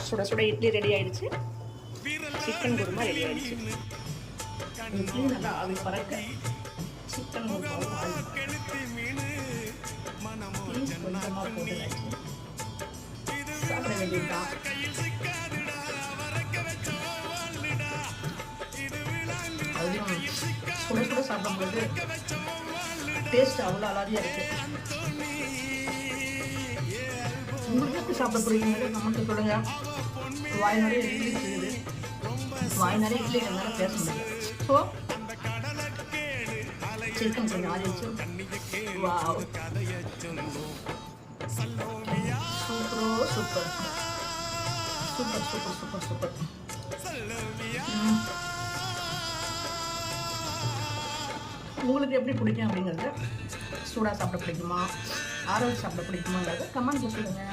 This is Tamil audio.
சுட சுட இட்லி ரெடி ஆயிடுச்சு. சிக்கன் குருமா ரெடி ஆயிடுச்சு. இட்லி நல்லா ஆவி பறக்க சிக்கன் குருமாவும் ஆவி ப்ளீஸ் கொஞ்சமாக போட்டு வச்சு சாப்பிட வேண்டியதுதான். அதுவும் சுட சுட சாப்பிடும்போது டேஸ்ட் அவ்வளோ அலாதியாக இருக்கு. உங்களுக்கு எப்படி சாப்பிட புரியுங்கிறது நமக்கு சொல்லுங்க. வாய் நிறைய இட்லி இருக்குது, வாய் நிறைய இட்லி என்னால் பேச முடியல. ஸோ சிக்கன் கொஞ்சம் ஆறிடுச்சு. Wow, super super super super super super. உங்களுக்கு எப்படி பிடிக்கும் அப்படிங்கிறது, சூடாக சாப்பிட பிடிக்குமா, ஆரோக்கியம் சாப்பிட பிடிக்குமாங்கிறத கமெண்ட்ல சொல்லுங்கள்.